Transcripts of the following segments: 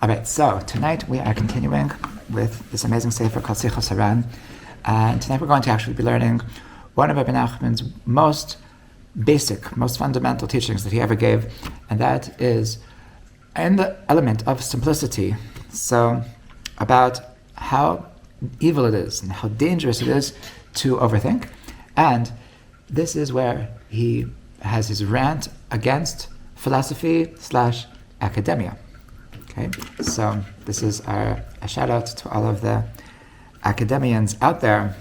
All right, so tonight we are continuing with this amazing sefer called Sichos Haran, and tonight we're going to actually be learning one of Rabbi Nachman's most basic, most fundamental teachings that he ever gave, and that is in the element of simplicity. So about how evil it is and how dangerous it is to overthink, and this is where he has his rant against philosophy/academia. Okay, so this is a shout out to all of the academians out there.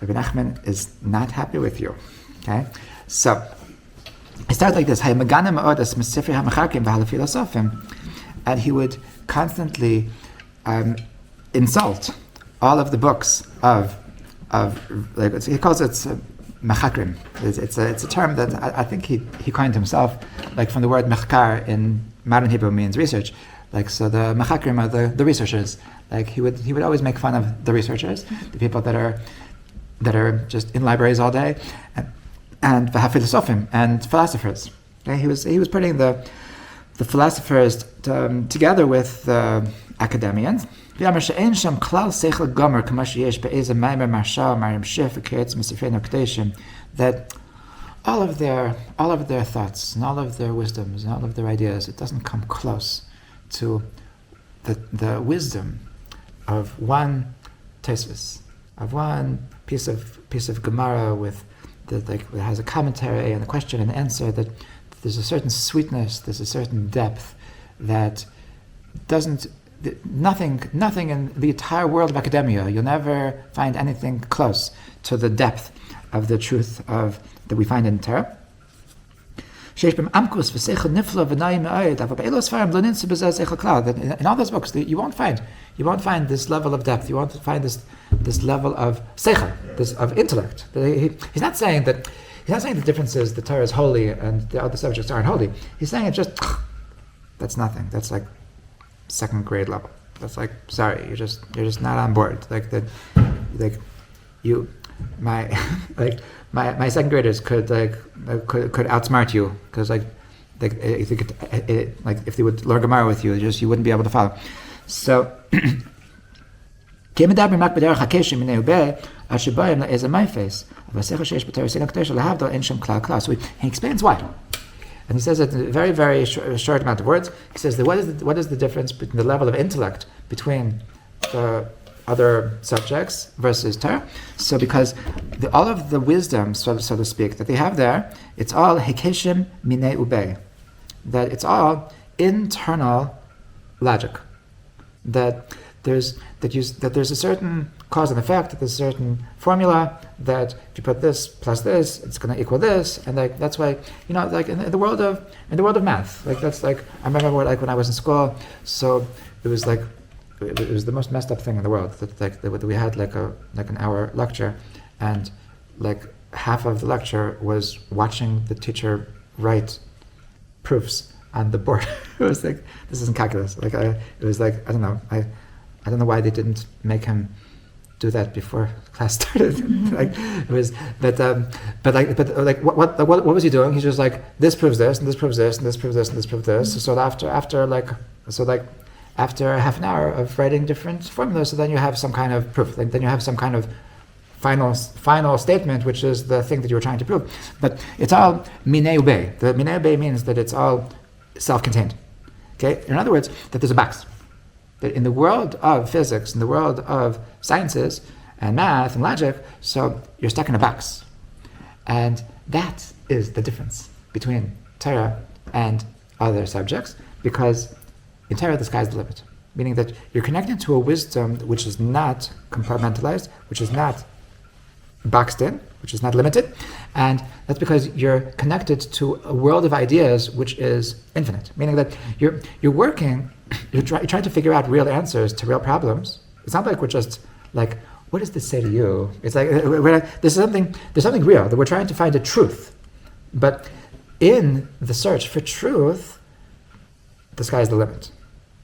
Rabbi Nachman is not happy with you. Okay, so it starts like this: and he would constantly insult all of the books of like he calls it mechakrim. It's a term that I think he coined himself, like from the word mechkar in modern Hebrew means research. Like, so the mechakrim are the researchers. Like he would always make fun of the researchers, the people that are just in libraries all day, and v'hafilosofim and philosophers. Okay? He was putting the philosophers together with the academians. That all of their thoughts and all of their wisdoms and all of their ideas, it doesn't come close to the wisdom of one Tosfos, of one piece of Gemara with that has a commentary and a question and answer, that there's a certain sweetness, there's a certain depth that nothing in the entire world of academia, you'll never find anything close to the depth of the truth that we find in Torah. That in all those books, you won't find this level of depth. You won't find this level of seichel, of intellect. He's not saying the difference is the Torah is holy and the other subjects aren't holy. He's saying it's just that's nothing. That's like second grade level. That's like, sorry, you're just not on board. My second graders could outsmart you, because if they would learn Gemara with you, you wouldn't be able to follow. So so he explains why. And he says it in a very, very short amount of words. He says that what is the difference between the level of intellect between the other subjects versus Torah? So because all of the wisdom, so to speak, that they have there, it's all hekeshim minei ubei. That it's all internal logic. That there's a certain cause and effect, that there's a certain formula, that if you put this plus this, it's going to equal this, and that's why, in the world of math, I remember when I was in school, so it was it was the most messed up thing in the world that we had an hour lecture, and half of the lecture was watching the teacher write proofs on the board. It was this isn't calculus. I don't know why they didn't make him do that before class started. What was he doing? He's just this proves this, and this proves this, and this proves this, and this proves this. So after half an hour of writing different formulas, so then you have some kind of proof. Then you have some kind of final statement, which is the thing that you were trying to prove. But it's all minei ubei. The minei ubei means that it's all self-contained. Okay? In other words, that there's a box. That in the world of physics, in the world of sciences and math and logic, so you're stuck in a box. And that is the difference between Torah and other subjects, because in Torah, the sky's the limit. Meaning that you're connected to a wisdom which is not compartmentalized, which is not boxed in, which is not limited, and that's because you're connected to a world of ideas which is infinite. Meaning that you're working, you're trying to figure out real answers to real problems. It's not like we're just what does this say to you? It's there's something real, that we're trying to find a truth. But in the search for truth, the sky is the limit.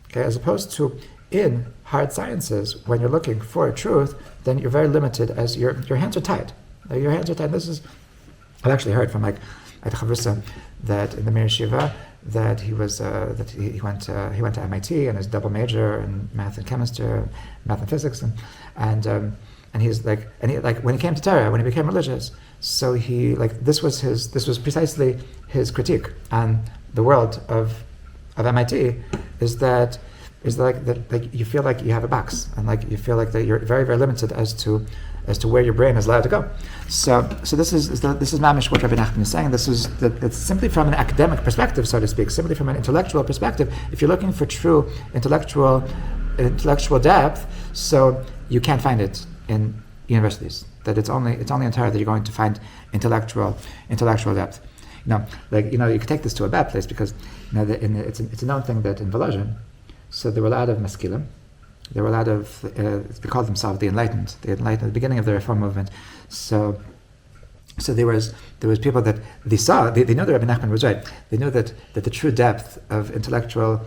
Okay, as opposed to in hard sciences, when you're looking for a truth, then you're very limited, as your hands are tied. Your hands are tied. I've actually heard from at Chavrusa that in the Mir Shiva, that he was that he went to MIT and is double major in math and chemistry, math and physics, and he's like, when he came to Torah, when he became religious, so he this was precisely his critique on the world of MIT, is that you feel like you have a box, and you feel like that you're very, very limited as to where your brain is allowed to go. So this is mamish what Rabbi Nachman is saying. It's simply from an academic perspective, so to speak, simply from an intellectual perspective. If you're looking for true intellectual depth, so you can't find it in universities. That it's only in Torah that you're going to find intellectual depth. You could take this to a bad place, because it's a known thing that in Volozhin, so there were a lot of maskilim. There were a lot of, they called themselves the Enlightened, at the beginning of the Reform movement. So there was people that they knew that Rabbi Nachman was right. They knew that the true depth of intellectual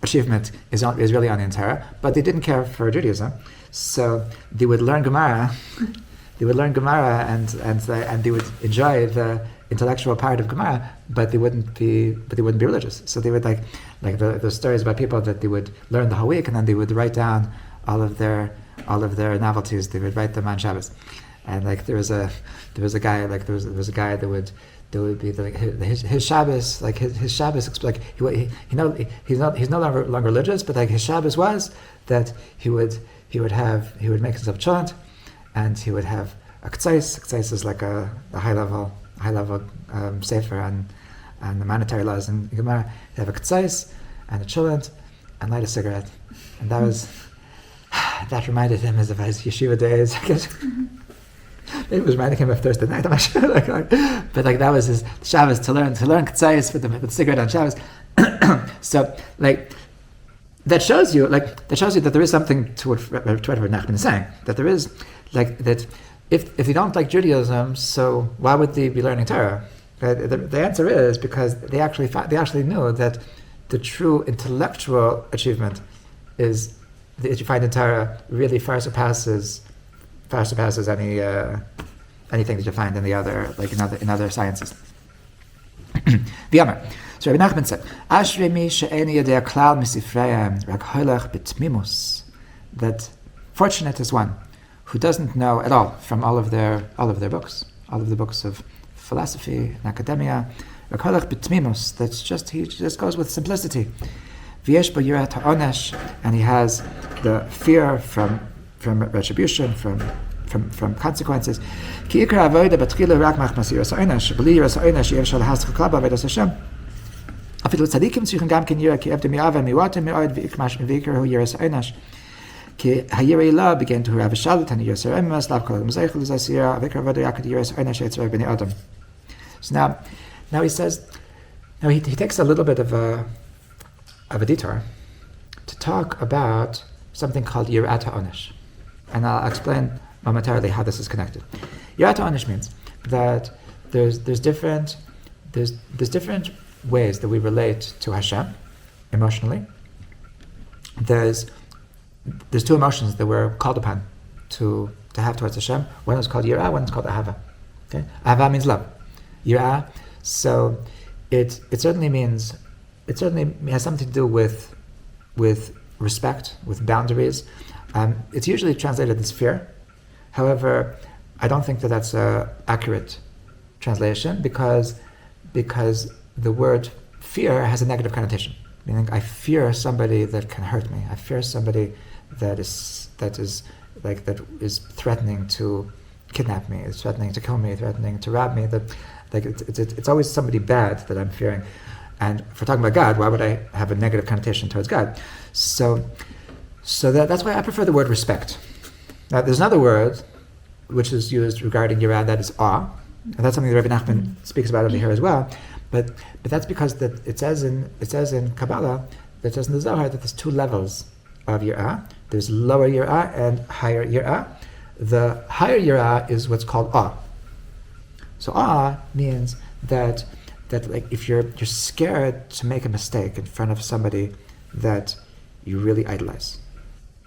achievement is really on the Torah, but they didn't care for Judaism. So they would learn Gemara. They would learn Gemara and they would enjoy the intellectual part of Gemara, but they wouldn't be religious. So they would the stories about people that they would learn the whole week, and then they would write down all of their novelties. They would write them on Shabbos. And there was a guy that would be his Shabbos, his Shabbos, he's no longer religious, but his Shabbos was that he would make himself chant, and he would have a k'tzais. K'tzais is like a high level sefer and the monetary laws in Gemara. He'd have a k'tzais and a chulent and light a cigarette, and that reminded him of his yeshiva days. I guess it was reminding him of Thursday night. I'm not sure, but that was his Shabbos to learn k'tzais with the cigarette on Shabbos. So that shows you that there is something to what Rabbi Nachman is saying, that there is that if they don't like Judaism, so why would they be learning Torah? The answer is because they actually knew that the true intellectual achievement is that you find in Torah really far surpasses anything that you find in the other in other sciences. The Amar. So Rabbi Nachman said, "Ashrei mi she'eni yodea klal misifreim rak holach b'tmimus." That fortunate is one who doesn't know at all from all of their books, all of the books of philosophy and academia. Rak holach b'tmimus. He just goes with simplicity. V'yesh bo yirat ha'onesh, and he has the fear from retribution, from consequences. Ki ikar avoda b'tchila rak machmas yiras ha'onesh. B'li yiras ha'onesh yev shal hasach klal b'avodas Hashem. Afilu tzadikim tzrichen gam ken yira ki evde mi'ava mi'watem mi'od v'ikmash v'ikar hu yiras ha'onesh. Ki ha'yirei la began to have a shalit and yiras ha'onesh lav kol m'zeichel l'zasira v'ikar avoda yakad yiras ha'onesh etzrei b'nei adam. So now he says, he takes a little bit of a detour to talk about something called yirat ha'onesh, and I'll explain momentarily how this is connected. Yirat ha'onesh means that there's different ways that we relate to Hashem emotionally. There's two emotions that we're called upon to have towards Hashem. One is called yirah, one is called ahava. Okay, ahava means love. Yirah, so it certainly has something to do with respect, with boundaries. It's usually translated as fear. However, I don't think that that's an accurate translation because the word fear has a negative connotation. Meaning, I fear somebody that can hurt me. I fear somebody that is threatening to kidnap me, is threatening to kill me, threatening to rob me. It's always somebody bad that I'm fearing. And if we're talking about God, why would I have a negative connotation towards God? So that's why I prefer the word respect. Now, there's another word which is used regarding Yirah, that is awe. And that's something that Rabbi Nachman speaks about over here as well. But that's because it says in Kabbalah, that says in the Zohar, that there's two levels of Yirah. There's lower Yirah and higher Yirah. The higher Yirah is what's called awe. So awe means that if you're scared to make a mistake in front of somebody that you really idolize.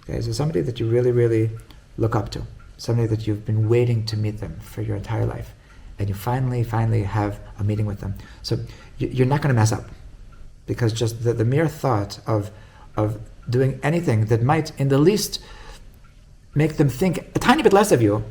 Okay, so somebody that you really, really look up to, somebody that you've been waiting to meet them for your entire life, and you finally have a meeting with them. So you're not going to mess up, because just the mere thought of doing anything that might in the least make them think a tiny bit less of you,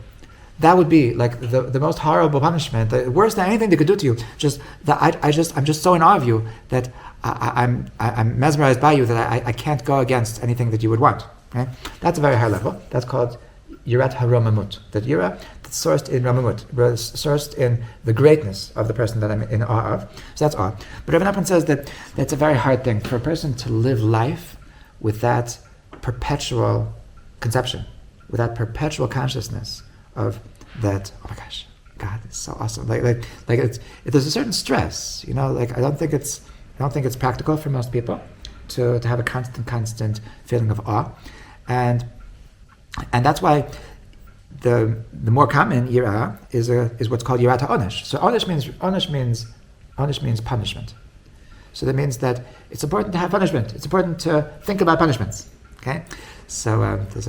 that would be like the most horrible punishment, worse than anything they could do to you. Just that I'm just so in awe of you that I'm mesmerized by you that I can't go against anything that you would want. Okay? That's a very high level. That's called Yirat HaRomamut. That Yira that's sourced in Romamut, sourced in the greatness of the person that I'm in awe of. So that's awe. But Rav Nachman says that that's a very hard thing for a person to live life with that perpetual conception, with that perpetual consciousness of that. Oh my gosh, God is so awesome. Like there's a certain stress, Like I don't think it's practical for most people to have a constant feeling of awe, and that's why the more common yira is what's called yirat ha'onesh. So onesh means punishment. So that means that it's important to have punishment. It's important to think about punishments. Okay, so there's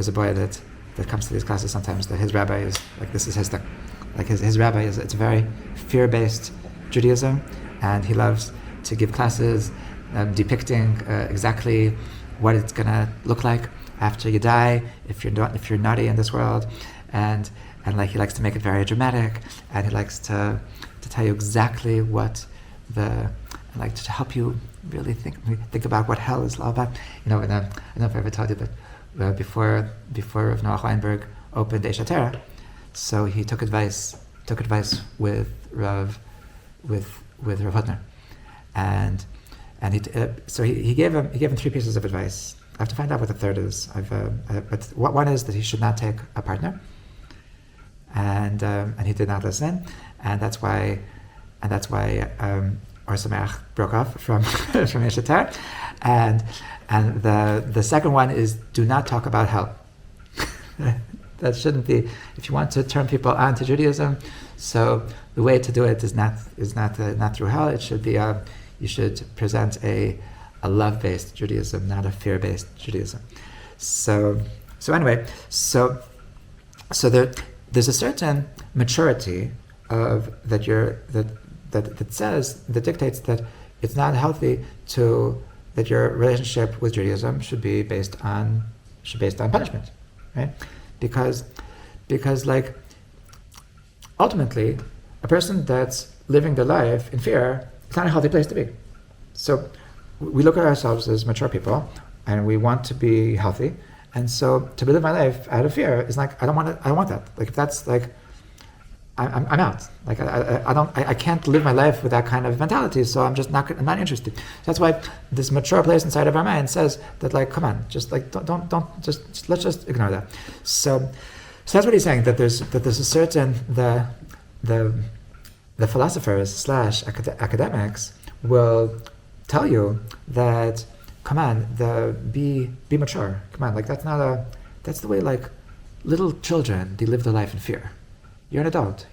a boy that comes to these classes sometimes that his rabbi is like, this is his thing. Like his rabbi it's a very fear-based Judaism, and he loves to give classes depicting exactly what it's gonna look like after you die, if you're naughty in this world, and like he likes to make it very dramatic, and he likes to tell you exactly what like to help you really think about what hell is all about. And I don't know if I ever told you, but before Rav Noach Weinberg opened Eish HaTorah, so he took advice with Rav Hutner, and he gave him 3 pieces of advice. I have to find out what the third is. But one is that he should not take a partner, and he did not listen, and that's why Or Sameach broke off from Eish HaTorah, and the second one is do not talk about hell. That shouldn't be. If you want to turn people on to Judaism, so the way to do it is not through hell. It should be you should present a love-based Judaism, not a fear-based Judaism. So anyway, so there's a certain maturity that dictates that it's not healthy that your relationship with Judaism should be based on punishment, right? Because like ultimately a person that's living their life in fear, it's not a healthy place to be. So we look at ourselves as mature people, and we want to be healthy. And so to live my life out of fear is like I don't want that. Like if that's like I'm out. Like I can't live my life with that kind of mentality. So I'm not interested. That's why this mature place inside of our mind says that like come on, just like don't just let's just ignore that. So that's what he's saying, that there's a certain the philosophers / academics will tell you that come on, be mature. Come on, like that's the way like little children, they live their life in fear. You're an adult,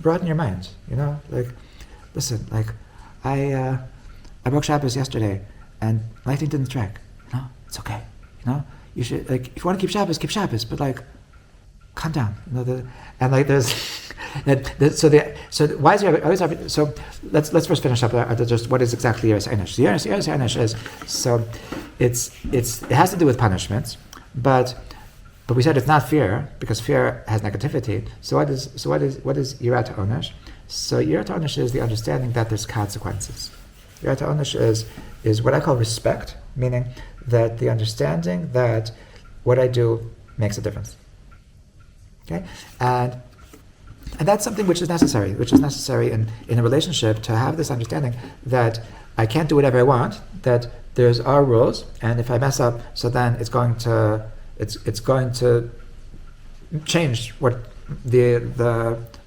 broaden your mind, like listen, like I broke Shabbos yesterday and lightning didn't strike. It's okay. You should, like, if you want to keep Shabbos, but like calm down. And like there's so why is there always so let's first finish up just what is exactly Yiras HaOnesh. Yiras HaOnesh is, so it has to do with punishments, but we said it's not fear, because fear has negativity. So what is Yirat HaOnesh? So Yirat HaOnesh is the understanding that there's consequences. Yirat HaOnesh is what I call respect, meaning that the understanding that what I do makes a difference. Okay, and that's something which is necessary in a relationship, to have this understanding that I can't do whatever I want, that there's our rules, and if I mess up, so then it's going to change what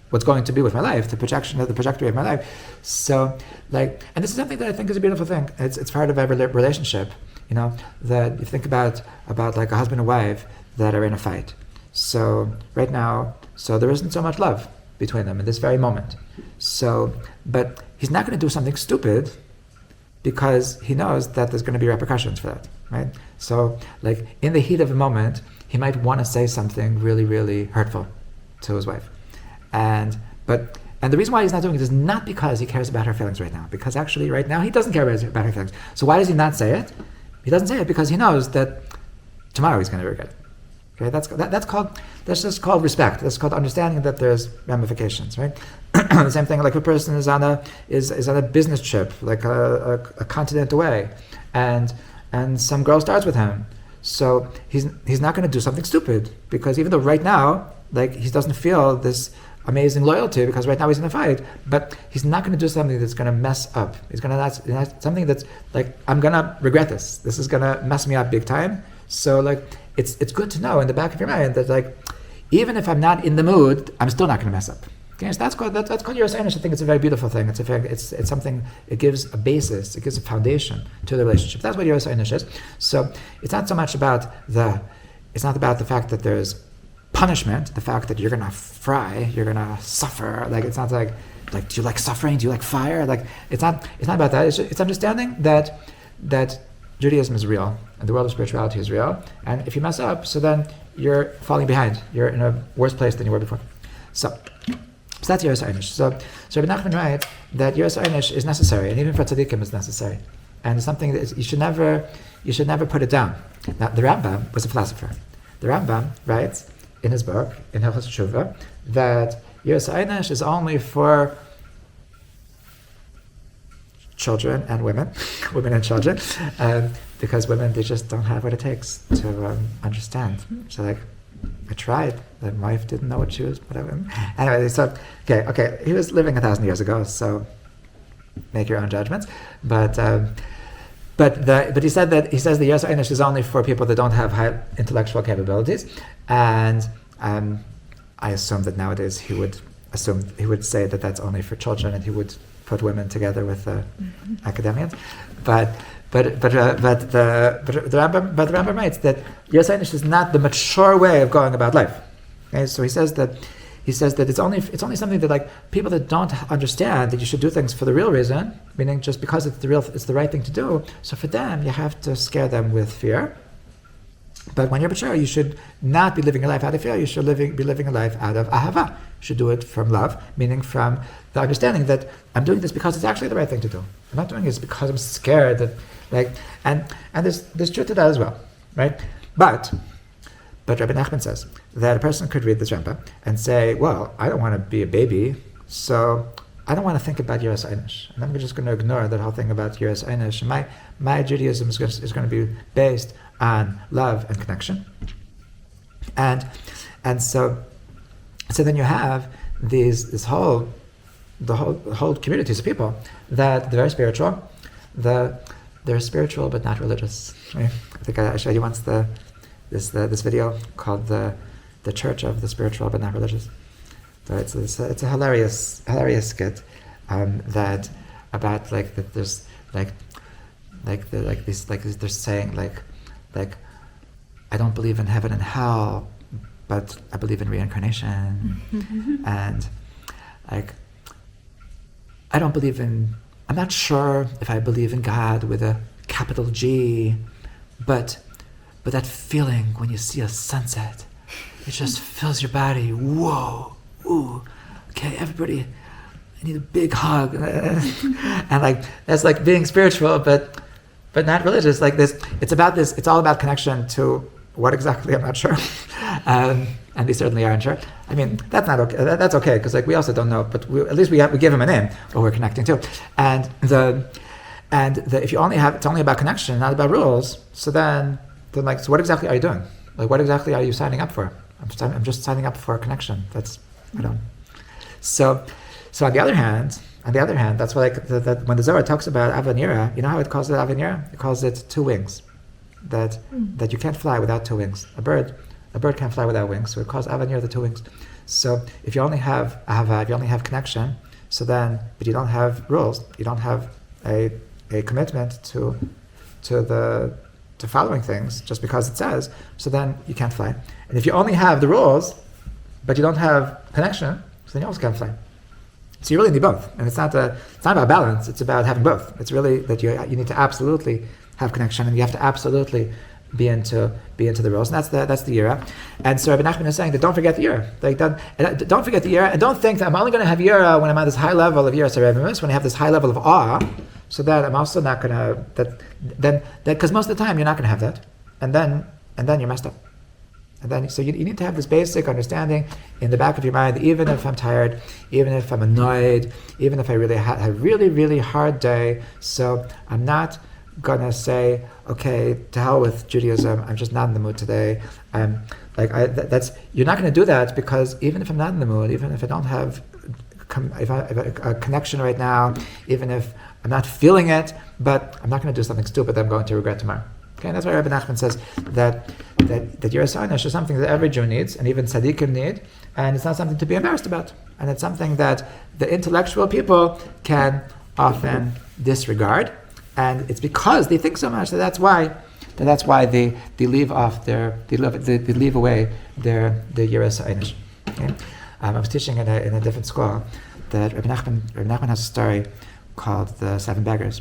what's going to be with my life, the trajectory of my life. So like, and this is something that I think is a beautiful thing. It's part of every relationship, that you think about like a husband and wife that are in a fight. So right now, there isn't so much love between them in this very moment. So, but he's not going to do something stupid because he knows that there's going to be repercussions for that, right? So, like in the heat of a moment, he might want to say something really, really hurtful to his wife, And the reason why he's not doing it is not because he cares about her feelings right now, because actually right now he doesn't care about her feelings. So why does he not say it? He doesn't say it because he knows that tomorrow he's going to regret it. Okay, that's just called respect. That's called understanding that there's ramifications, right? The same thing, like a person is on a business trip, like a continent away, and some girl starts with him. So he's not going to do something stupid, because even though right now, like, he doesn't feel this amazing loyalty because right now he's in a fight, but he's not going to do something that's going to mess up. He's going to something that's like, I'm going to regret this. This is going to mess me up big time. So like, it's good to know in the back of your mind that, like, even if I'm not in the mood, I'm still not going to mess up. Okay, so that's called Yiras Einish. I think it's a very beautiful thing. It's something. It gives a basis. It gives a foundation to the relationship. That's what Yiras Einish is. So it's not so much about it's not about the fact that there's punishment, the fact that you're gonna fry, you're gonna suffer. Like, it's not like do you like suffering? Do you like fire? Like, it's not about that. It's understanding that Judaism is real and the world of spirituality is real. And if you mess up, so then you're falling behind. You're in a worse place than you were before. So that's Yiras Einish. So Rabbi Nachman writes that Yiras Einish is necessary, and even for tzaddikim is necessary, and it's something that you should never put it down. Now, the Rambam was a philosopher. The Rambam writes in his book, in Hilchos Tshuva, that Yiras Einish is only for children and women and children, because women, they just don't have what it takes to understand. So, like, I tried. My wife didn't know what she was. Whatever. Anyway, so okay. He was living 1,000 years ago, so make your own judgments. But he says the Yiras Einish is only for people that don't have high intellectual capabilities, and I assume that nowadays he would say that that's only for children, and he would put women together with academians. But the Rambam writes that Yiras Einish is not the mature way of going about life. Okay? So he says that it's only something that, like, people that don't understand that you should do things for the real reason, meaning just because it's the right thing to do. So for them, you have to scare them with fear. But when you're mature, you should not be living a life out of fear. You should be living a life out of ahava. You should do it from love, meaning from the understanding that I'm doing this because it's actually the right thing to do. I'm not doing this because I'm scared that, like, and there's truth to that as well, right? But Rabbi Nachman says that a person could read this Rambam and say, well, I don't want to be a baby, so I don't want to think about Yiras Einish, and I'm just going to ignore that whole thing about Yiras Einish. My Judaism is going to be based on love and connection, and so then you have the whole communities of people that they're very spiritual. They're spiritual but not religious. Right? I think I showed you once this video called the Church of the Spiritual but Not Religious. So it's a hilarious skit that about, like, that there's they're saying like I don't believe in heaven and hell, but I believe in reincarnation, and like I'm not sure if I believe in God with a capital G, but that feeling when you see a sunset, it just fills your body. Whoa, ooh, okay, everybody, I need a big hug, and like that's like being spiritual, but not religious. Like this, it's all about connection to what exactly, I'm not sure, and we certainly aren't sure. I mean, that's not okay. That's okay, because like we also don't know, but at least we give him a name, what we're connecting to, and if you only have, it's only about connection, not about rules. So then like, so what exactly are you doing? Like, what exactly are you signing up for? I'm just signing up for a connection. That's, I don't. So on the other hand, that's why, like, that when the Zohar talks about Avanira, you know how it calls it Avanira? It calls it two wings. That you can't fly without two wings. A bird can't fly without wings, so it calls Avanira the two wings. So if you only have Ahava, if you only have connection, so then, but you don't have rules, you don't have a commitment to following things just because it says, so then you can't fly. And if you only have the rules, but you don't have connection, so then you also can't fly. So you really need both. And it's not about balance, it's about having both. It's really that you need to absolutely have connection, and you have to absolutely be into the rules, and that's the yira. And so Rabbi Nachman is saying that don't forget the yira. Like don't forget the yira, and don't think that I'm only going to have yira when I'm at this high level of yira serevimus, when I have this high level of awe. So that I'm also not going to that because most of the time you're not going to have that, and then you're messed up. And then so you need to have this basic understanding in the back of your mind. Even if I'm tired, even if I'm annoyed, even if I really had a really hard day, so I'm not gonna say, okay, to hell with Judaism. I'm just not in the mood today. You're not gonna do that, because even if I'm not in the mood, even if I don't have a connection right now, even if I'm not feeling it, but I'm not gonna do something stupid that I'm going to regret tomorrow. Okay, and that's why Rabbi Nachman says that Yiras Ha'anish is something that every Jew needs, and even tzaddikim need, and it's not something to be embarrassed about. And it's something that the intellectual people can often disregard, and it's because they think so much that's why they leave away their Yiras Ha'anish. Okay? I was teaching in a different school that Rabbi Nachman has a story called the Seven Beggars.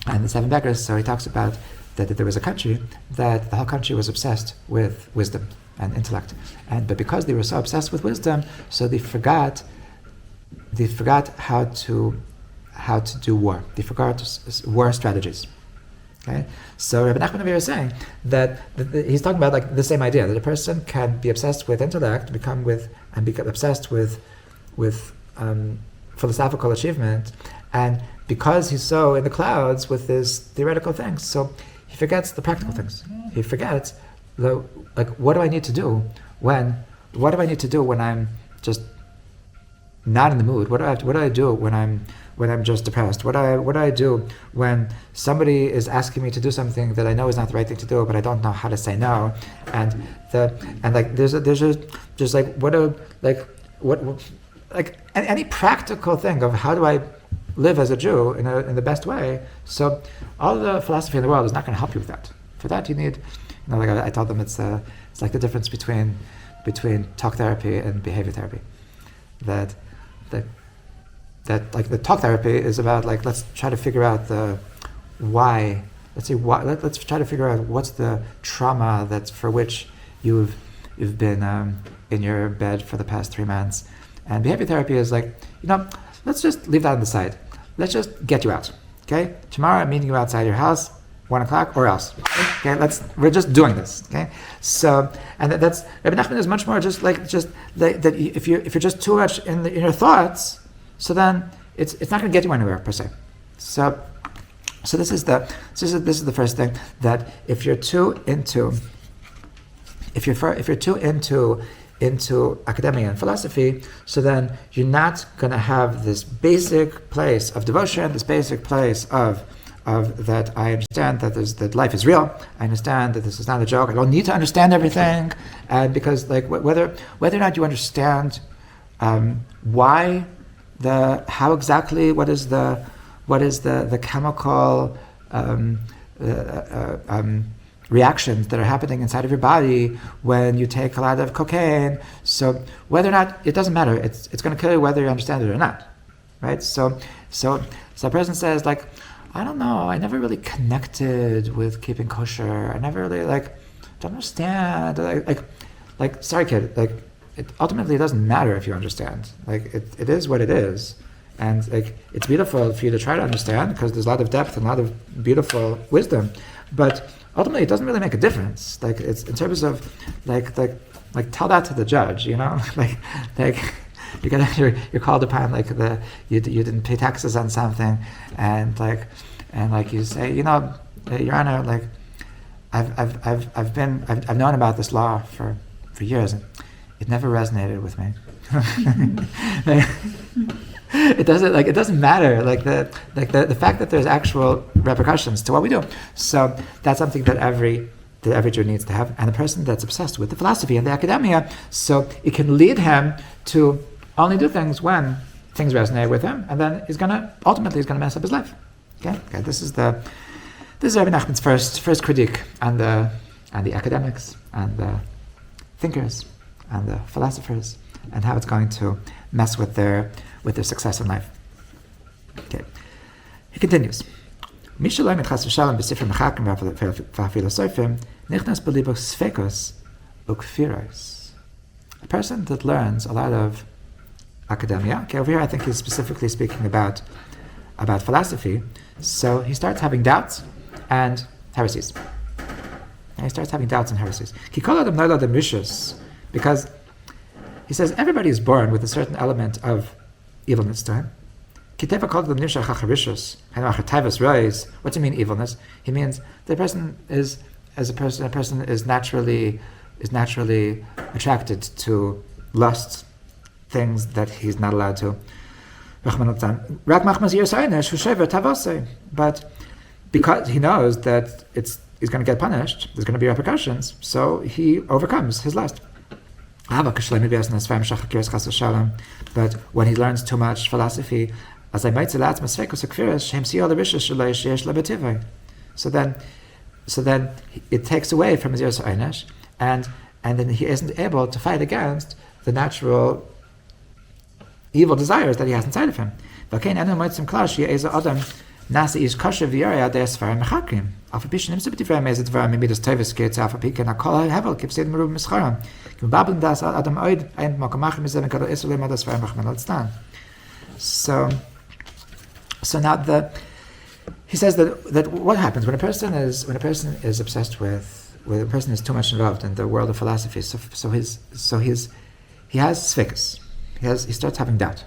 And the Seven Beggars, so he talks about that there was a country that the whole country was obsessed with wisdom and intellect, but because they were so obsessed with wisdom, so they forgot how to do war. They forgot war strategies. Okay, so Rabbi Nachman over here is saying that he's talking about like the same idea, that a person can be obsessed with intellect, become obsessed with philosophical achievement, and because he's so in the clouds with his theoretical things, so he forgets the practical things. He forgets what do I need to do when I'm just not in the mood? What do I do when I'm just depressed? What do I do when somebody is asking me to do something that I know is not the right thing to do, but I don't know how to say no? Any practical thing of how do I live as a Jew in the best way. So all the philosophy in the world is not going to help you with that. For that you need, like I told them, it's like the difference between talk therapy and behavior therapy. That like the talk therapy is about like, let's try to figure out the why. Let's try to figure out what's the trauma that's for which you've been in your bed for the past 3 months. And behavior therapy is like, let's just leave that on the side. Let's just get you out. Okay? Tomorrow I'm meeting you outside your house, 1:00 or else. Okay? We're just doing this. Okay? So, and that's Rabbi Nachman is much more just that if you're just too much in your thoughts, so then it's not going to get you anywhere per se. So this is the first thing, that if you're too into academia and philosophy, so then you're not going to have this basic place of devotion, this basic place of that I understand that life is real. I understand that this is not a joke. I don't need to understand everything, and because like whether or not you understand how exactly what is the chemical reactions that are happening inside of your body when you take a lot of cocaine. So whether or not, it doesn't matter. It's going to kill you whether you understand it or not, right? So a person says like, I don't know, I never really connected with keeping kosher. I never really don't understand. Like sorry kid, ultimately it doesn't matter if you understand. It is what it is. And it's beautiful for you to try to understand, because there's a lot of depth and a lot of beautiful wisdom. But ultimately, it doesn't really make a difference. It's in terms of tell that to the judge, you're called upon you didn't pay taxes on something, and you say, Your Honor, I've known about this law for years, and it never resonated with me. It doesn't matter. The fact that there's actual repercussions to what we do. So that's something that every Jew needs to have. And the person that's obsessed with the philosophy and the academia, so it can lead him to only do things when things resonate with him, and then he's gonna mess up his life. Okay. This is Rabbi Nachman's first critique on the academics and the thinkers and the philosophers, and how it's going to mess with their success in life. Okay. He continues. מי שלא מתחס ושלם בספר מחקרים והפילוסופים, נכנס בליבו ספקוס וכפירוס. A person that learns a lot of academia, okay, over here I think he's specifically speaking about philosophy, so he starts having doubts and heresies. And he starts having doubts and heresies. Because he says everybody is born with a certain element of evilness to him. What's it mean, evilness? He means the person is, a person is naturally attracted to lusts, things that he's not allowed to. But because he knows that he's going to get punished, there's going to be repercussions, so he overcomes his lust. But when he learns too much philosophy, so then it takes away from his Yiras Einesh, and then he isn't able to fight against the natural evil desires that he has inside of him. So now he says that what happens when a person is obsessed with, when a person is too much involved in the world of philosophy, so he has sfikus. He starts having doubt.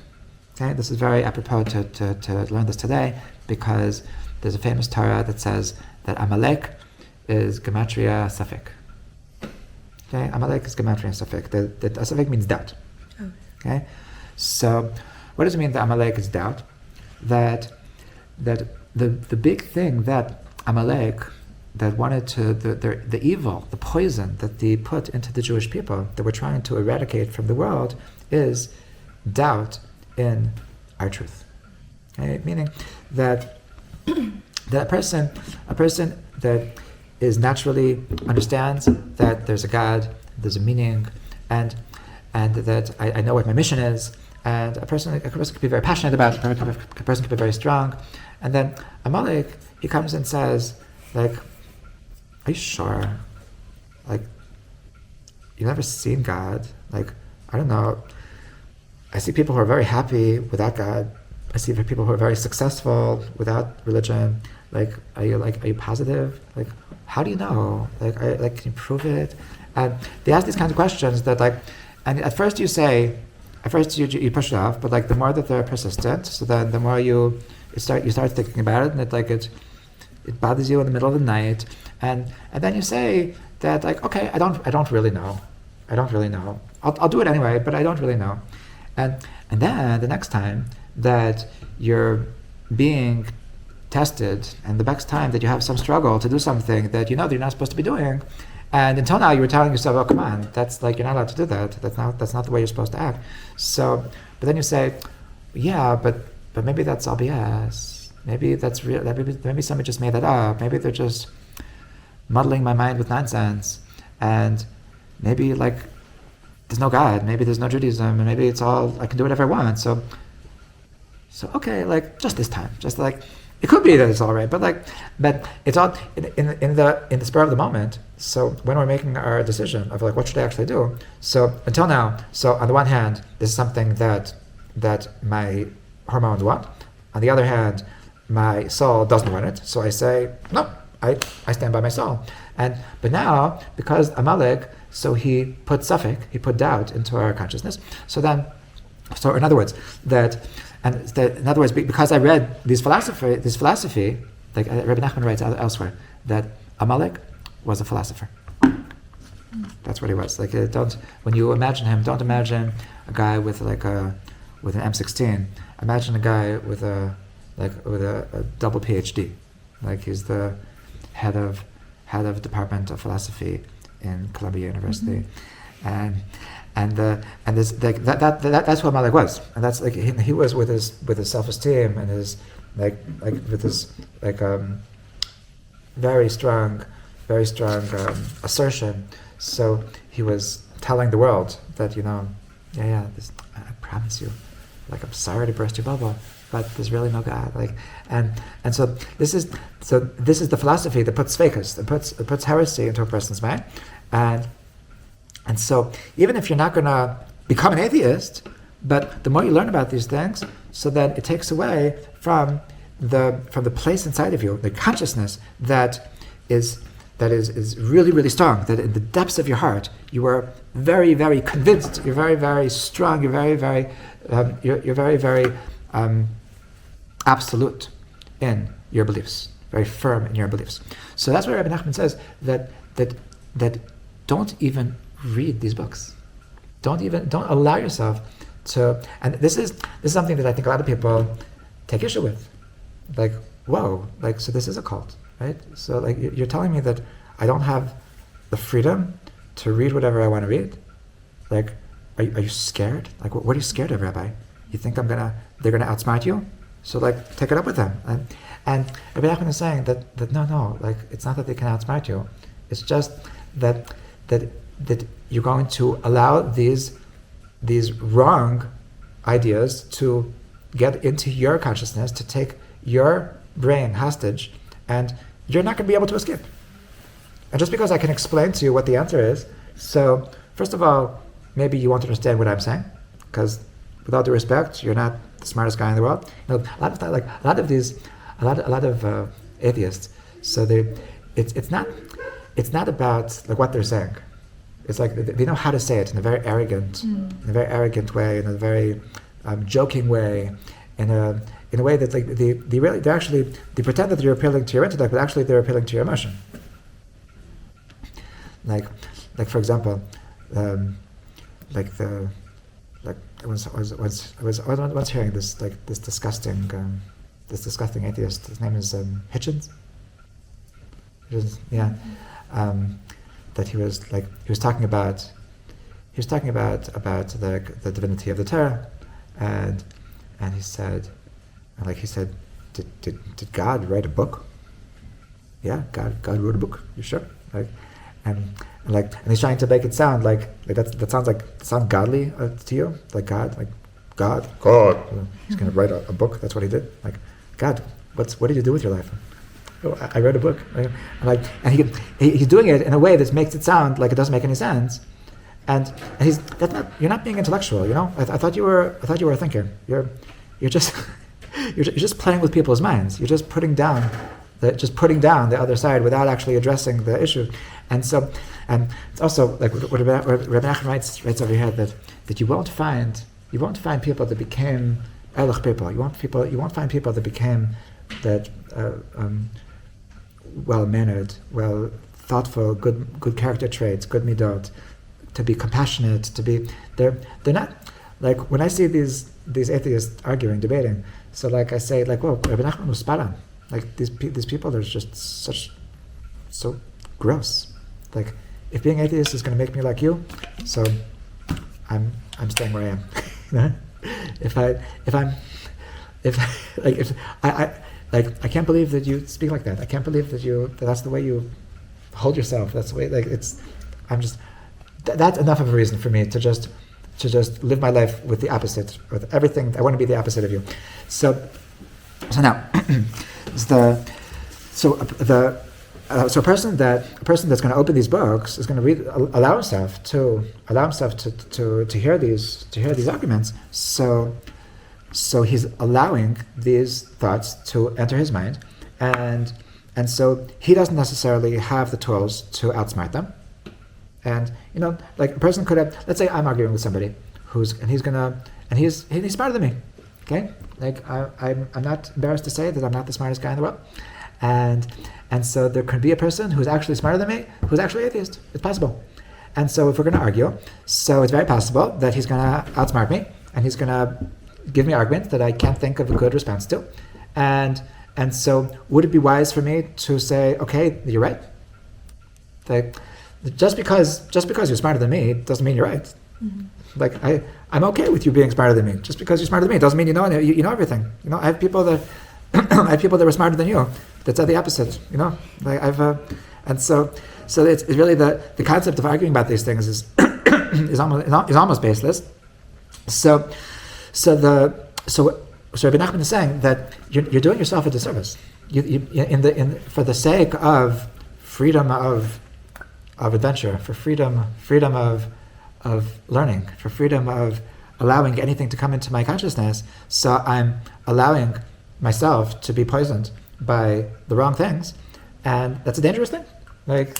Okay, this is very apropos to learn this today, because there's a famous Torah that says that Amalek is gematria safek. Okay, Amalek is gematria safek. That safek means doubt. Okay, so what does it mean that Amalek is doubt? That the big thing that Amalek, that wanted to, the evil, the poison that they put into the Jewish people, that we're trying to eradicate from the world, is doubt in our truth. Okay? Meaning that a person that is naturally understands that there's a God, there's a meaning, and that I know what my mission is, and a person can be very passionate about it, a person can be very strong, and then Amalek, he comes and says, like, are you sure? Like, you've never seen God? Like, I don't know. I see people who are very happy without God. I see people who are very successful without religion. Like, are you positive? Like, how do you know? Like, can you prove it? And they ask these kinds of questions that, like, and at first you push it off, but like the more that they're persistent, so then the more you start thinking about it, and it bothers you in the middle of the night, and then you say that, like, okay, I don't really know. I'll do it anyway, but I don't really know. And then the next time that you're being tested, and the next time that you have some struggle to do something that you know that you're not supposed to be doing, and until now you were telling yourself, oh, come on, that's like, you're not allowed to do that. That's not the way you're supposed to act. So, but then you say, yeah, but maybe that's all BS. Maybe that's real. Maybe somebody just made that up. Maybe they're just muddling my mind with nonsense. And maybe, like, there's no God. Maybe there's no Judaism. And maybe it's all, I can do whatever I want. So okay, like, just this time, just like, it could be that it's all right, but it's all in the spur of the moment. So when we're making our decision of, like, what should I actually do? So until now, so on the one hand, this is something that my hormones want. On the other hand, my soul doesn't want it. So I say, no, I stand by my soul. But now, because Amalek, so he put suffix, he put doubt into our consciousness. So in other words, because I read this philosophy, like Rabbi Nachman writes elsewhere, that Amalek was a philosopher. That's what he was. Like, when you imagine him, don't imagine a guy with an M16. Imagine a guy with a double PhD. Like, he's the head of Department of Philosophy in Columbia University, and that's what Malik was, and that's like he was with his self-esteem and his with his very strong assertion. So he was telling the world that, I promise you, like, I'm sorry to burst your bubble, but there's really no God. And so this is the philosophy that puts Sichos, that puts heresy into a person's mind, and so even if you're not going to become an atheist, but the more you learn about these things, so that it takes away from the place inside of you, the consciousness that is really, really strong, that in the depths of your heart you are very, very convinced, you're very, very strong, you're very, very you're very, very absolute in your beliefs, very firm in your beliefs. So that's why Rabbi Nachman says that don't even read these books. Don't allow yourself to, and this is something that I think a lot of people take issue with. Like, whoa, so this is a cult, right? So you're telling me that I don't have the freedom to read whatever I want to read? Are you scared? What are you scared of, Rabbi? You think they're gonna outsmart you? So take it up with them. And Rabbi Nachman is saying that no, it's not that they can outsmart you. It's just that you're going to allow these wrong ideas to get into your consciousness, to take your brain hostage, and you're not going to be able to escape. And just because I can explain to you what the answer is, so first of all, maybe you won't understand what I'm saying, because with all due respect, you're not the smartest guy in the world. A lot of atheists. So it's not about what they're saying. It's they know how to say it in a very arrogant way, in a very joking way, in a way that's they pretend that you're appealing to your intellect, but actually they're appealing to your emotion. For example, I was once hearing this disgusting atheist. His name is Hitchens. That he was talking about the divinity of the Torah, and he said, did God write a book? Yeah, God wrote a book. You sure? And he's trying to make it sound that sounds godly to you, God. He's going to write a book. That's what he did. God, what did you do with your life? Oh, I read a book. And he's doing it in a way that makes it sound like it doesn't make any sense. And you're not being intellectual. I thought you were a thinker. You're just playing with people's minds. You're just putting down the other side without actually addressing the issue. And so, and it's also what Rabbi Nachman writes over here that you won't find people that became Ehrlich people. You won't find people that became that well-mannered, thoughtful, good character traits, good midot, to be compassionate, to be they're not when I see these atheists arguing, debating. So I say well, Rabbi Nachman was spot on. These people are just so gross. If being atheist is going to make me like you, so I'm staying where I am. I can't believe that you speak like that. I can't believe that's the way you hold yourself. That's the way that's enough of a reason for me to just live my life with the opposite, with everything. I want to be the opposite of you. So now, a person that's going to open these books is going to allow himself to hear these arguments. So he's allowing these thoughts to enter his mind, and so he doesn't necessarily have the tools to outsmart them. And a person could have, let's say I'm arguing with somebody he's smarter than me. Okay, I'm not embarrassed to say that I'm not the smartest guy in the world, and so there could be a person who's actually smarter than me, who's actually atheist. It's possible. And so if we're going to argue, so it's very possible that he's going to outsmart me, and he's going to give me arguments that I can't think of a good response to, and so would it be wise for me to say, okay, you're right? Just because you're smarter than me doesn't mean you're right. Mm-hmm. I'm okay with you being smarter than me. Just because you're smarter than me doesn't mean you know everything. I have people that were smarter than you that said the opposite. And so it's really the concept of arguing about these things is is almost baseless. So So Rabbi Nachman is saying that you're doing yourself a disservice. For the sake of freedom of adventure, for freedom of learning, for freedom of allowing anything to come into my consciousness, so I'm allowing myself to be poisoned by the wrong things, and that's a dangerous thing. Of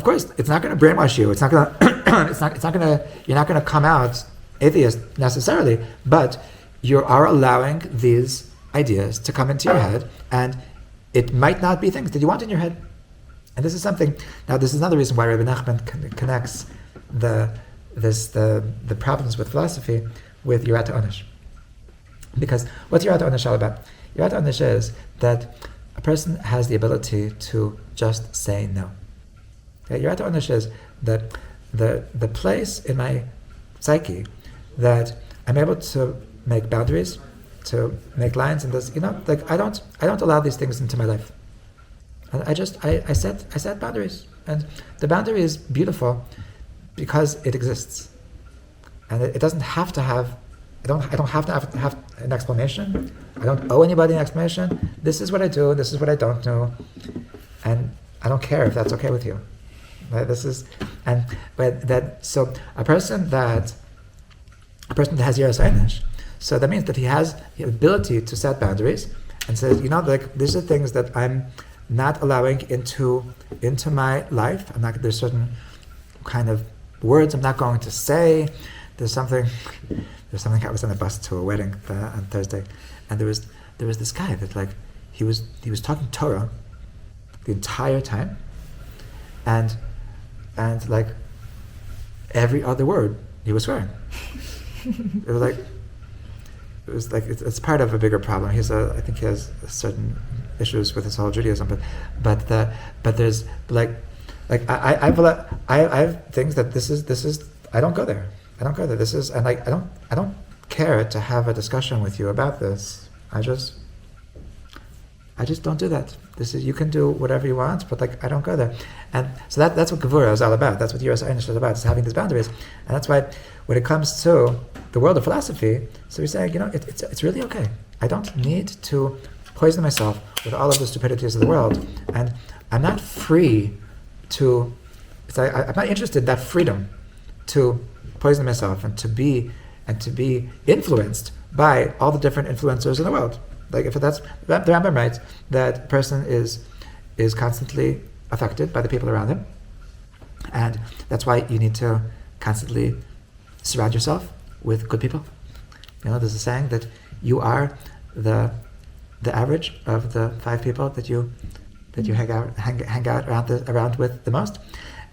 course, it's not going to brainwash you. It's not going to. You're not going to come out atheist necessarily, but you are allowing these ideas to come into your head, and it might not be things that you want in your head. And this is something. Now, this is another reason why Rabbi Nachman connects the problems with philosophy with Yirat HaOnesh. Because what's Yirat HaOnesh all about? Yirat HaOnesh is that a person has the ability to just say no. Okay? Yirat HaOnesh is that the place in my psyche that I'm able to make boundaries, to make lines, and this, I don't allow these things into my life. And I set boundaries, and the boundary is beautiful because it exists, and it doesn't have to have. I don't have to have an explanation. I don't owe anybody an explanation. This is what I do. This is what I don't do, and I don't care if that's okay with you. Right? So a person that has Yiras Einish, so that means that he has the ability to set boundaries and says, these are things that I'm not allowing into my life. There's certain kind of words I'm not going to say. There's something. I was on a bus to a wedding on Thursday, and there was this guy that he was talking Torah the entire time, and every other word he was swearing. It's part of a bigger problem. I think he has certain issues with his whole Judaism, but there's I have things that this is I don't go there. This is, and I don't care to have a discussion with you about this. I just don't do that. This is, you can do whatever you want, but I don't go there. And so that's what Gevura is all about. That's what Yiras Einish is about, is having these boundaries. And that's why when it comes to the world of philosophy, so we say, it's really okay. I don't need to poison myself with all of the stupidities of the world. And I'm not free to, I'm not interested in that freedom to poison myself and to be influenced by all the different influencers in the world. If that's the Rambam writes that a person is constantly affected by the people around him, and that's why you need to constantly surround yourself with good people. There's a saying that you are the average of the 5 people that you hang out around with the most.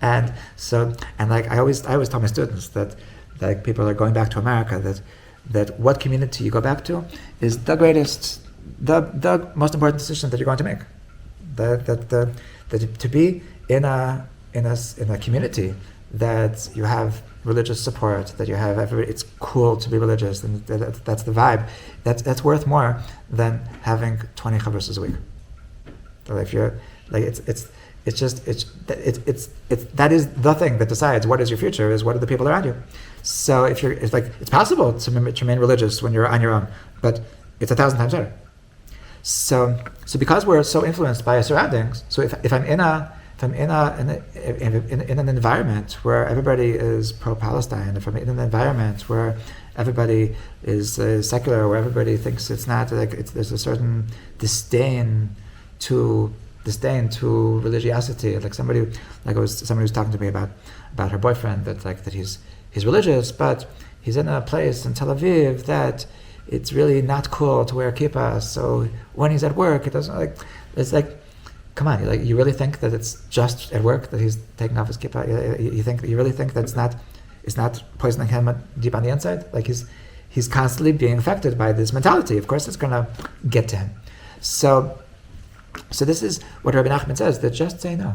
And so, I always tell my students that people are going back to America, that what community you go back to is the greatest, the most important decision that you're going to make. That to be in a community that you have religious support, that you have it's cool to be religious, and that's the vibe. That's worth more than having 20 chavrusos a week. So if you're that is the thing that decides what is your future, is what are the people around you. So it's possible to remain religious when you're on your own, but it's 1,000 times better. So because we're so influenced by our surroundings, so if I'm in an environment where everybody is pro-Palestine, if I'm in an environment where everybody is secular, where everybody thinks it's not, there's a certain disdain to religiosity, somebody was talking to me about her boyfriend, that he's religious, but he's in a place in Tel Aviv that it's really not cool to wear a kippah. So when he's at work, it doesn't come on, you really think that it's just at work that he's taking off his kippah? You really think that it's not poisoning him deep on the inside? He's constantly being affected by this mentality. Of course, it's going to get to him. So this is what Rabbi Nachman says, that just say no.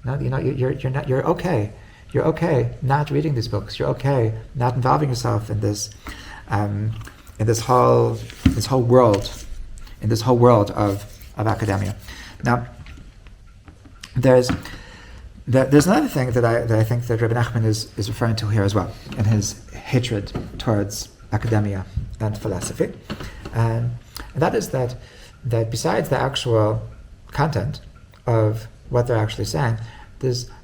No, you're okay. You're okay not reading these books. You're okay not involving yourself in this whole world of academia. Now, there's another thing that I think that Rabbi Nachman is referring to here as well, in his hatred towards academia and philosophy, and that is that besides the actual content of what they're actually saying,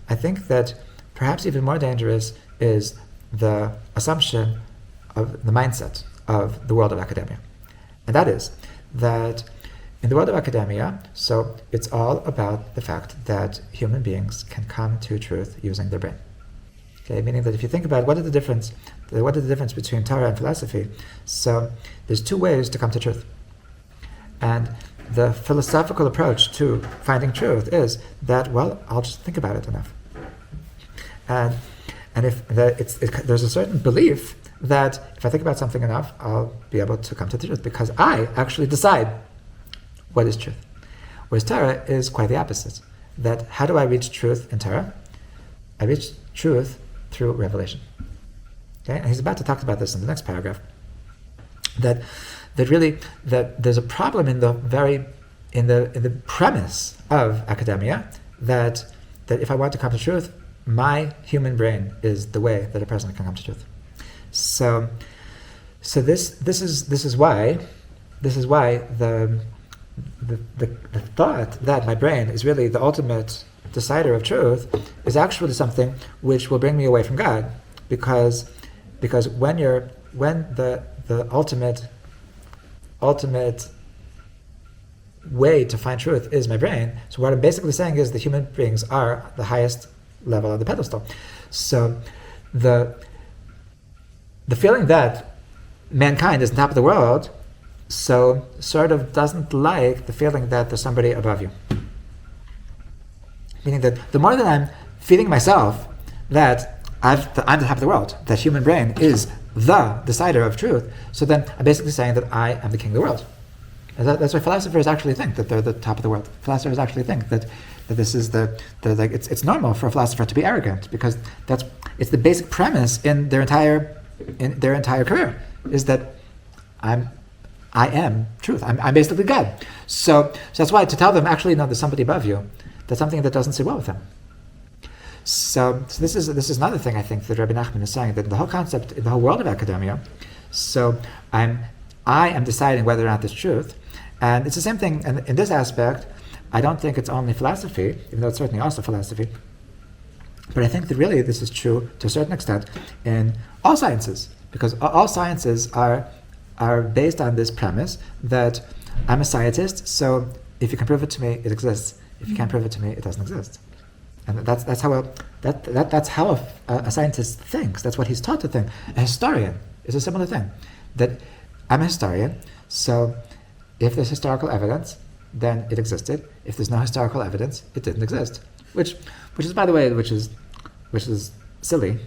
I think that perhaps even more dangerous is the assumption of the mindset of the world of academia. And that is that in the world of academia, so it's all about the fact that human beings can come to truth using their brain. Okay, meaning that if you think about what is the difference between Torah and philosophy, so there's two ways to come to truth. And the philosophical approach to finding truth is that, well, I'll just think about it enough. And if there's a certain belief that if I think about something enough, I'll be able to come to the truth because I actually decide what is truth. Whereas Torah is quite the opposite. That how do I reach truth in Torah? I reach truth through revelation. Okay, and he's about to talk about this in the next paragraph. That there's a problem in the premise of academia that if I want to come to truth, my human brain is the way that a person can come to truth. So this is why the thought that my brain is really the ultimate decider of truth is actually something which will bring me away from God, because when the ultimate way to find truth is my brain. So what I'm basically saying is that human beings are the highest level of the pedestal. So the feeling that mankind is on top of the world, so sort of doesn't like the feeling that there's somebody above you. Meaning that the more that I'm feeding myself that I'm the top of the world, that human brain is the decider of truth, so then I'm basically saying that I am the king of the world. And that's why philosophers actually think that they're the top of the world. Philosophers actually think that this is it's normal for a philosopher to be arrogant, because it's the basic premise in their entire career, is that I am truth. I'm basically God. So that's why to tell them actually no, there's somebody above you, that's something that doesn't sit well with them. So this is another thing I think that Rabbi Nachman is saying, that the whole concept in the whole world of academia, so I am deciding whether or not there's truth, and it's the same thing in this aspect. I don't think it's only philosophy, even though it's certainly also philosophy, but I think that really this is true to a certain extent in all sciences, because all sciences are based on this premise that I'm a scientist, so if you can prove it to me, it exists. If you can't prove it to me, it doesn't exist. And that's how a scientist thinks. That's what he's taught to think. A historian is a similar thing. That I'm a historian, so if there's historical evidence, then it existed. If there's no historical evidence, it didn't exist. Which is, by the way, which is silly,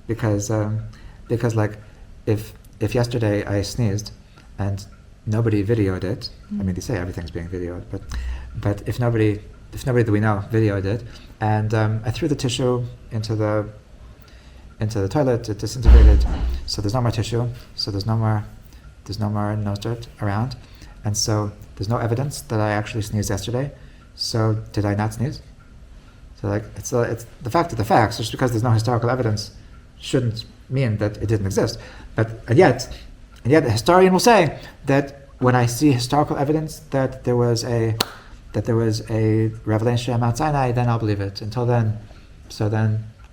because like if yesterday I sneezed and nobody videoed it, I mean, they say everything's being videoed, but if nobody that we know videoed it, and I threw the tissue into the toilet, it disintegrated, so there's no more tissue, so there's no more nose dirt around, and so there's no evidence that I actually sneezed yesterday. So did I not sneeze? So like it's the fact of the facts. Just because there's no historical evidence shouldn't mean that it didn't exist. And yet a historian will say that when I see historical evidence that there was a revelation at Mount Sinai, then I'll believe it. Until then,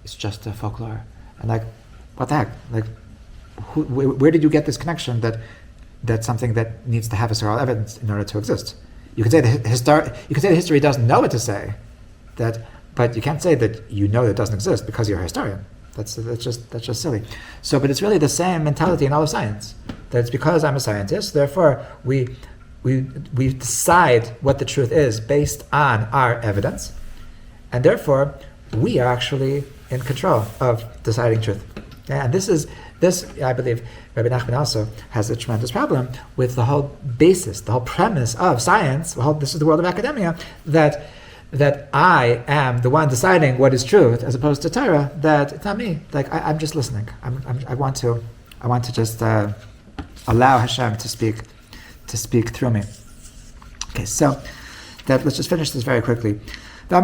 it's just a folklore. And like, what the heck? Like, where did you get this connection that's something that needs to have historical evidence in order to exist? You can say the history doesn't know what to say, but you can't say that you know that it doesn't exist because you're a historian. That's just silly. So, but it's really the same mentality in all of science. That it's because I'm a scientist, therefore we decide what the truth is based on our evidence, and therefore we are actually in control of deciding truth. And this I believe Rabbi Nachman also has a tremendous problem with the whole basis, the whole premise of science. This is the world of academia, that I am the one deciding what is truth, as opposed to Torah, that it's not me. Like I'm just listening. I want to just allow Hashem to speak through me. Okay, so let's just finish this very quickly. That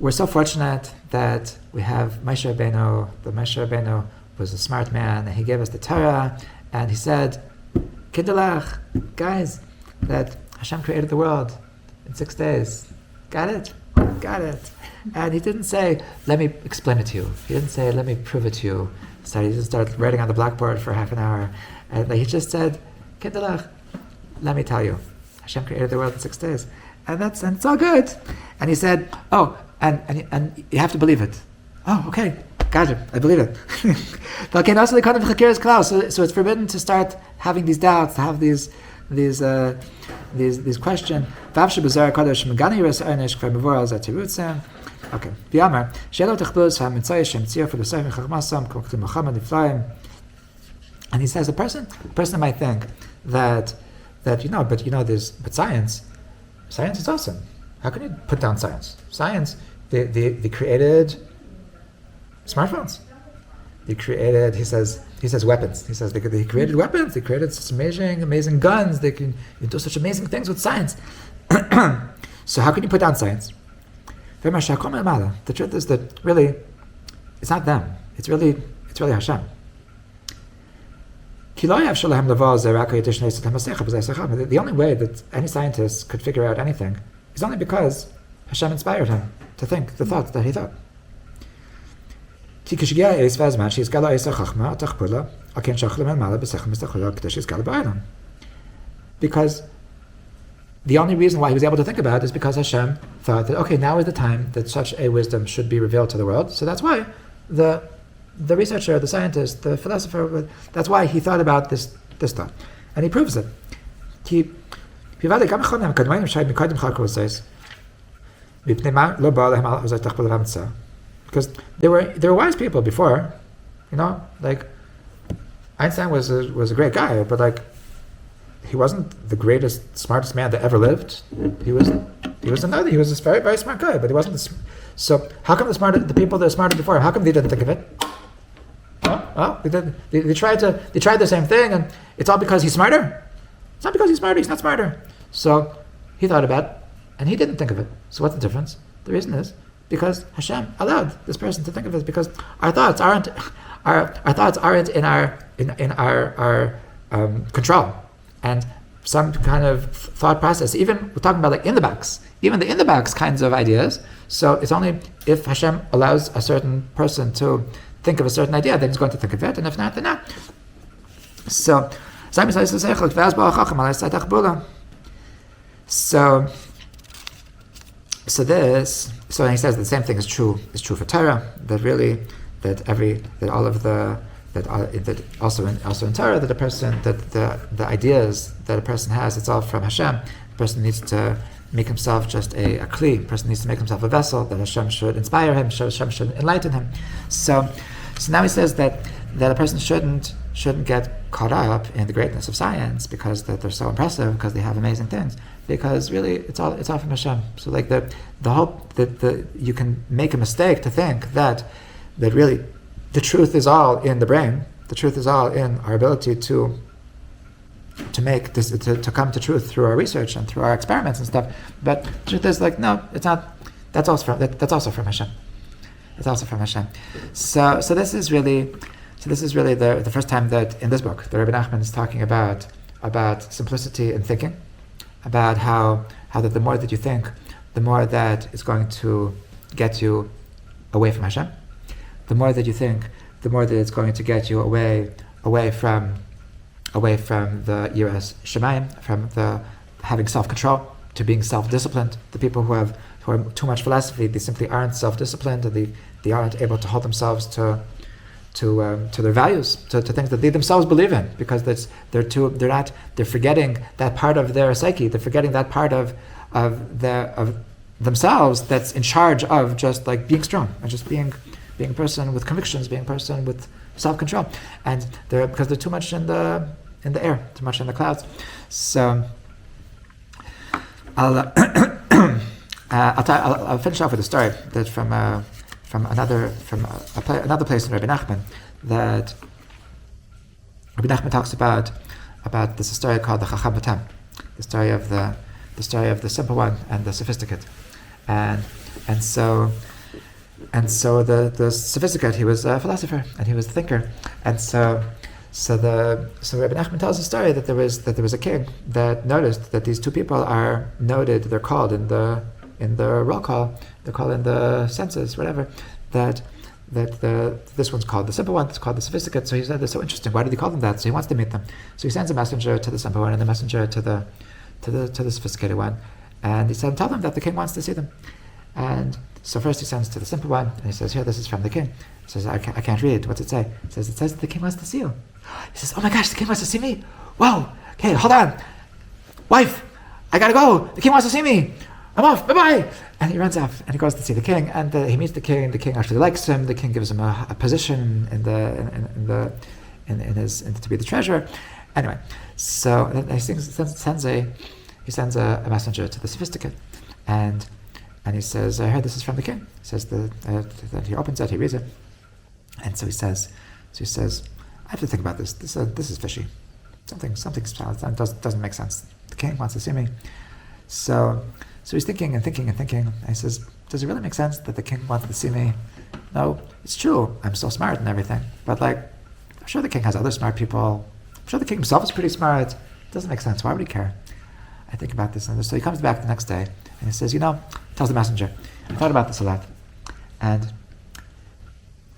we're so fortunate that we have Moshe Rabbeinu. The Moshe Rabbeinu was a smart man, and he gave us the Torah, and he said, Kindalach, guys, that Hashem created the world in 6 days. Got it? Got it. And he didn't say, let me explain it to you. He didn't say, let me prove it to you. So he didn't start writing on the blackboard for half an hour. And he just said, Kindalach, let me tell you. Hashem created the world in 6 days. And it's all good. And he said, oh, and you have to believe it. Oh, okay. Gotcha. I believe it. So it's forbidden to start having these doubts, to have these questions. Okay. And he says the person might think that but science is awesome. How can you put down science? Science, they created smartphones. They created, he says weapons. He says they created weapons. They created such amazing guns. They can do such amazing things with science. So how can you put down science? The truth is that really, it's not them. It's really Hashem. The only way that any scientist could figure out anything is only because Hashem inspired him to think the thoughts that he thought. Because the only reason why he was able to think about it is because Hashem thought that, okay, now is the time that such a wisdom should be revealed to the world. So that's why the researcher, the scientist, the philosopher, that's why he thought about this thought. And he proves it. Because there were wise people before, like Einstein was a great guy, but like he wasn't the greatest, smartest man that ever lived. He was a very, very smart guy, but he wasn't so how come the people that are smarter before him, how come they didn't think of it? Well, they tried the same thing, and it's all because he's smarter. It's not because he's smarter, he's not smarter. So he thought about it, and he didn't think of it. So what's the difference? The reason is because Hashem allowed this person to think of it, because our thoughts aren't in our control, and some kind of thought process. Even we're talking about like in the box kinds of ideas. So it's only if Hashem allows a certain person to think of a certain idea, then he's going to think of it, and if not, then not. So he says the same thing is true for Torah, that also in Torah, that the ideas that a person has, it's all from Hashem. The person needs to make himself just a kli. The person needs to make himself a vessel, that Hashem should inspire him, Hashem should enlighten him. So now he says that a person shouldn't get caught up in the greatness of science because that they're so impressive, because they have amazing things. Because really, it's all from Hashem. So like the hope that you can make a mistake to think that really the truth is all in the brain. The truth is all in our ability to make this, to come to truth through our research and through our experiments and stuff. But the truth is like, no, it's not. That's also from Hashem. It's also from Hashem. So this is really the first time that in this book the Rebbe Nachman is talking about simplicity in thinking, about how that the more that you think, the more that it's going to get you away from Hashem. The more that you think, the more that it's going to get you away from the Yiras Shemayim, from the having self-control, to being self-disciplined. The people who are too much philosophy, they simply aren't self-disciplined, and they aren't able to hold themselves to their values, to things that they themselves believe in, because they're forgetting that part of their psyche, they're forgetting that part of themselves that's in charge of just like being strong and just being a person with convictions, being a person with self-control, and because they're too much in the air, too much in the clouds. So I'll finish off with a story that from another place in Rabbi Nachman, that Rabbi Nachman talks about this story called the Chacham Batam, the story of the simple one and the sophisticate, and so And so the sophisticate, he was a philosopher and he was a thinker, and so Rabbi Nachman tells a story that there was a king that noticed that these two people are noted. They're called in the roll call. They're called in the census, whatever. This one's called the simple one. It's called the sophisticate. So he said, "That's so interesting. Why did he call them that?" So he wants to meet them. So he sends a messenger to the simple one and a messenger to the sophisticated one, and he said, "Tell them that the king wants to see them." And so first he sends to the simple one, and he says, "Here, this is from the king." He says, I can't read. What's it say?" He says, "It says that the king wants to see you." He says, "Oh my gosh, the king wants to see me? Whoa, okay, hold on. Wife, I gotta go. The king wants to see me. I'm off, bye-bye." And he runs off, and he goes to see the king, and he meets the king. The king actually likes him. The king gives him a position to be the treasurer. Anyway, so then he sends a messenger to the sophisticate, and he says, "I heard this is from the king." He says that he opens it, he reads it, and so he says, "I have to think about this. This is fishy. Something doesn't make sense. The king wants to see me." So he's thinking and thinking and thinking. And he says, "Does it really make sense that the king wants to see me? No, it's true. I'm so smart and everything. But I'm sure the king has other smart people. I'm sure the king himself is pretty smart. It doesn't make sense. Why would he care?" I think about this, and so he comes back the next day and he says, tells the messenger, "I thought about this a lot, and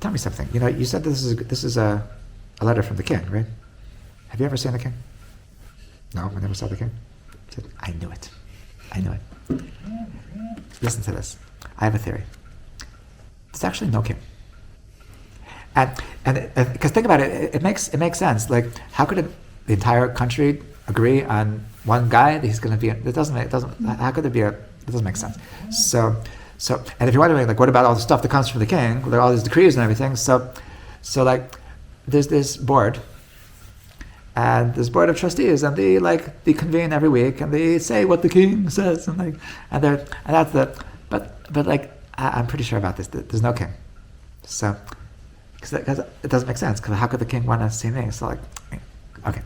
tell me something. You said this is a letter from the king, right? Have you ever seen the king?" "No, I never saw the king." He said, I knew it. Listen to this. I have a theory. There's actually no king. And because think about it, it makes sense. How could the entire country agree on one guy that he's going to be? It doesn't. How could there be it doesn't make sense. So, and if you're wondering, what about all the stuff that comes from the king? There are all these decrees and everything. So there's this board, and this board of trustees, and they convene every week, and they say what the king says, and that's the. But I'm pretty sure about this. There's no king. So, because it doesn't make sense. Because how could the king want to see me? So okay.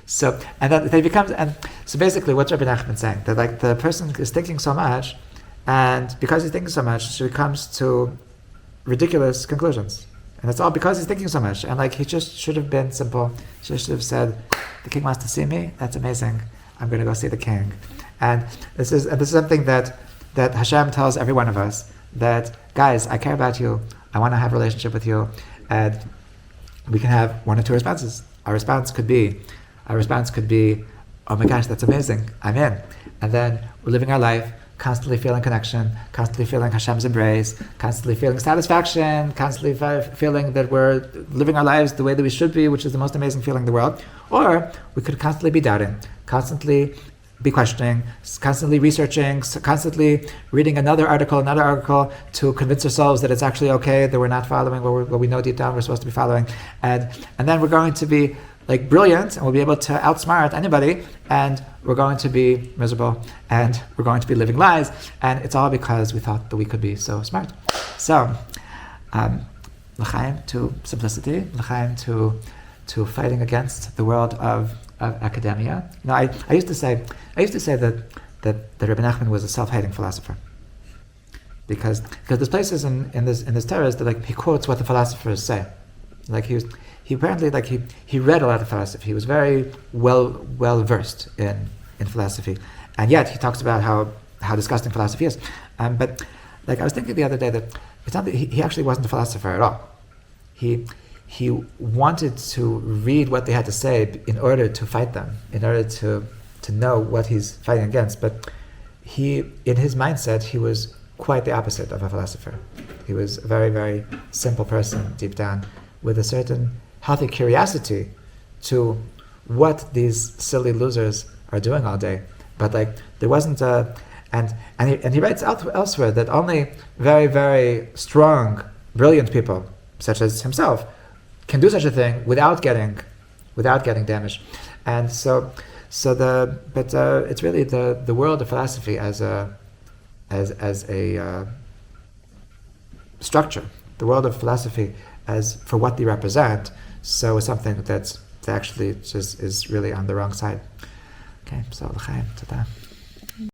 So, and then they becomes, and so basically what's Rabbi Nachman saying? That the person is thinking so much, and because he's thinking so much, he comes to ridiculous conclusions. And it's all because he's thinking so much. And he just should have been simple. He should have said, "The king wants to see me? That's amazing. I'm going to go see the king." And this is something that Hashem tells every one of us, that, guys, I care about you. I want to have a relationship with you. And we can have one or two responses. Our response could be, "Oh my gosh, that's amazing. I'm in." And then we're living our life constantly feeling connection, constantly feeling Hashem's embrace, constantly feeling satisfaction, constantly feeling that we're living our lives the way that we should be, which is the most amazing feeling in the world. Or we could constantly be doubting, constantly be questioning, constantly researching, constantly reading another article to convince ourselves that it's actually okay, that we're not following what we know deep down we're supposed to be following. And then we're going to be brilliant, and we'll be able to outsmart anybody, and we're going to be miserable, and we're going to be living lies, and it's all because we thought that we could be so smart. So, l'chaim to simplicity, l'chaim to fighting against the world of academia. I used to say that Rabbi Nachman was a self-hating philosopher, because there's places in this Torah that he quotes what the philosophers say. He apparently he read a lot of philosophy. He was very well versed in philosophy, and yet he talks about how disgusting philosophy is. But I was thinking the other day that it's not that he actually wasn't a philosopher at all. He wanted to read what they had to say in order to fight them, in order to know what he's fighting against. But in his mindset, he was quite the opposite of a philosopher. He was a very, very simple person deep down, with a certain healthy curiosity to what these silly losers are doing all day. But there wasn't and he writes elsewhere that only very, very strong, brilliant people, such as himself, can do such a thing without getting damaged. And it's really the world of philosophy as a structure, the world of philosophy as for what they represent. So it's something that actually just is really on the wrong side. Okay, so l'chaim, tada.